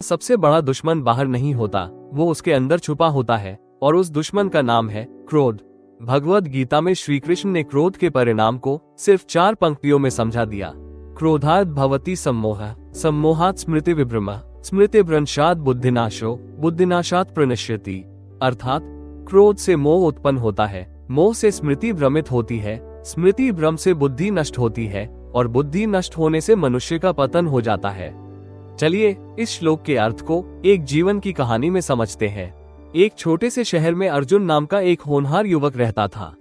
सबसे बड़ा दुश्मन बाहर नहीं होता, वो उसके अंदर छुपा होता है, और उस दुश्मन का नाम है क्रोध। भगवद गीता में श्री कृष्ण ने क्रोध के परिणाम को सिर्फ 4 पंक्तियों में समझा दिया। क्रोधात् भवति सम्मोहः, सम्मोहात् स्मृति विभ्रमः, स्मृति भ्रंशात् बुद्धिनाशो, बुद्धिनाशात् प्रणश्यति। अर्थात क्रोध से मोह उत्पन्न होता है, मोह से स्मृति भ्रमित होती है, स्मृति भ्रम से बुद्धि नष्ट होती है, और बुद्धि नष्ट होने से मनुष्य का पतन हो जाता है। चलिए इस श्लोक के अर्थ को एक जीवन की कहानी में समझते हैं। एक छोटे से शहर में अर्जुन नाम का एक होनहार युवक रहता था।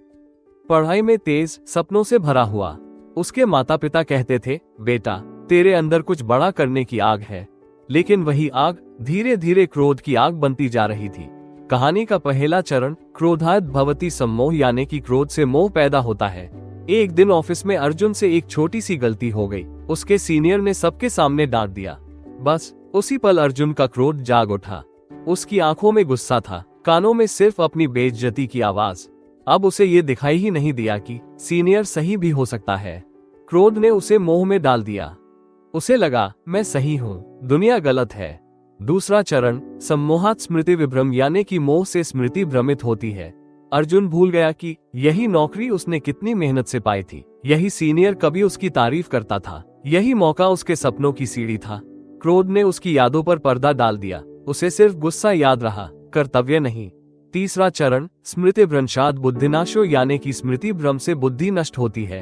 पढ़ाई में तेज, सपनों से भरा हुआ। उसके माता पिता कहते थे, बेटा तेरे अंदर कुछ बड़ा करने की आग है। लेकिन वही आग धीरे धीरे क्रोध की आग बनती जा रही थी। कहानी का पहला चरण क्रोधात् भवति सम्मोह यानी कि क्रोध से मोह पैदा होता है। एक दिन ऑफिस में अर्जुन से एक छोटी सी गलती हो गई। उसके सीनियर ने सबके सामने डांट दिया। बस उसी पल अर्जुन का क्रोध जाग उठा। उसकी आंखों में गुस्सा था, कानों में सिर्फ अपनी बेइज्जती की आवाज। अब उसे ये दिखाई ही नहीं दिया कि सीनियर सही भी हो सकता है। क्रोध ने उसे मोह में डाल दिया। उसे लगा मैं सही हूँ, दुनिया गलत है। दूसरा चरण सम्मोहात् स्मृति विभ्रम यानी कि मोह से स्मृति भ्रमित होती है। अर्जुन भूल गया कि यही नौकरी उसने कितनी मेहनत से पाई थी, यही सीनियर कभी उसकी तारीफ करता था, यही मौका उसके सपनों की सीढ़ी था। क्रोध ने उसकी यादों पर पर्दा डाल दिया। उसे सिर्फ गुस्सा याद रहा, कर्तव्य नहीं। तीसरा चरण स्मृति भ्रंशात् बुद्धिनाशो यानी कि स्मृति भ्रम से बुद्धि नष्ट होती है।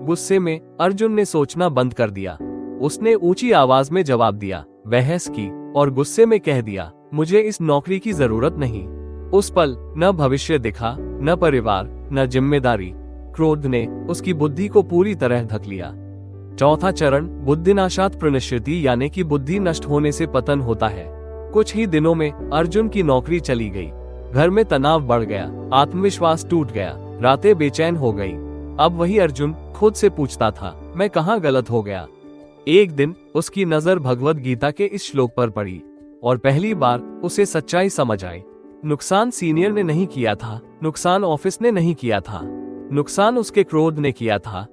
गुस्से में अर्जुन ने सोचना बंद कर दिया। उसने ऊंची आवाज में जवाब दिया, बहस की और गुस्से में कह दिया, मुझे इस नौकरी की जरूरत नहीं। उस पल न भविष्य दिखा, न परिवार, न जिम्मेदारी। क्रोध ने उसकी बुद्धि को पूरी तरह ढक लिया। चौथा चरण बुद्धिनाशात् प्रणश्यति यानी कि बुद्धि नष्ट होने से पतन होता है। कुछ ही दिनों में अर्जुन की नौकरी चली गई। घर में तनाव बढ़ गया, आत्मविश्वास टूट गया, रातें बेचैन हो गई। अब वही अर्जुन खुद से पूछता था, मैं कहाँ गलत हो गया। एक दिन उसकी नजर भगवद गीता के इस श्लोक पर पड़ी और पहली बार उसे सच्चाई समझ आई। नुकसान सीनियर ने नहीं किया था, नुकसान ऑफिस ने नहीं किया था, नुकसान उसके क्रोध ने किया था।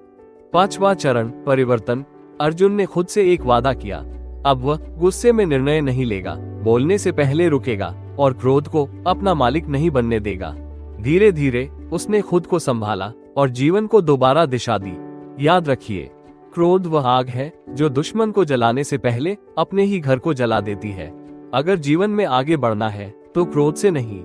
पांचवा चरण परिवर्तन। अर्जुन ने खुद से एक वादा किया, अब वह गुस्से में निर्णय नहीं लेगा, बोलने से पहले रुकेगा और क्रोध को अपना मालिक नहीं बनने देगा। धीरे धीरे उसने खुद को संभाला और जीवन को दोबारा दिशा दी। याद रखिए, क्रोध वह आग है जो दुश्मन को जलाने से पहले अपने ही घर को जला देती है। अगर जीवन में आगे बढ़ना है तो क्रोध से नहीं,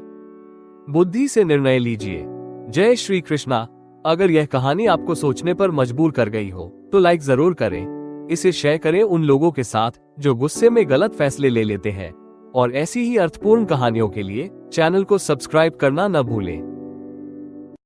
बुद्धि से निर्णय लीजिए। जय श्री कृष्णा। अगर यह कहानी आपको सोचने पर मजबूर कर गई हो तो लाइक जरूर करें। इसे शेयर करें उन लोगों के साथ जो गुस्से में गलत फैसले ले लेते हैं। और ऐसी ही अर्थपूर्ण कहानियों के लिए चैनल को सब्सक्राइब करना न भूलें।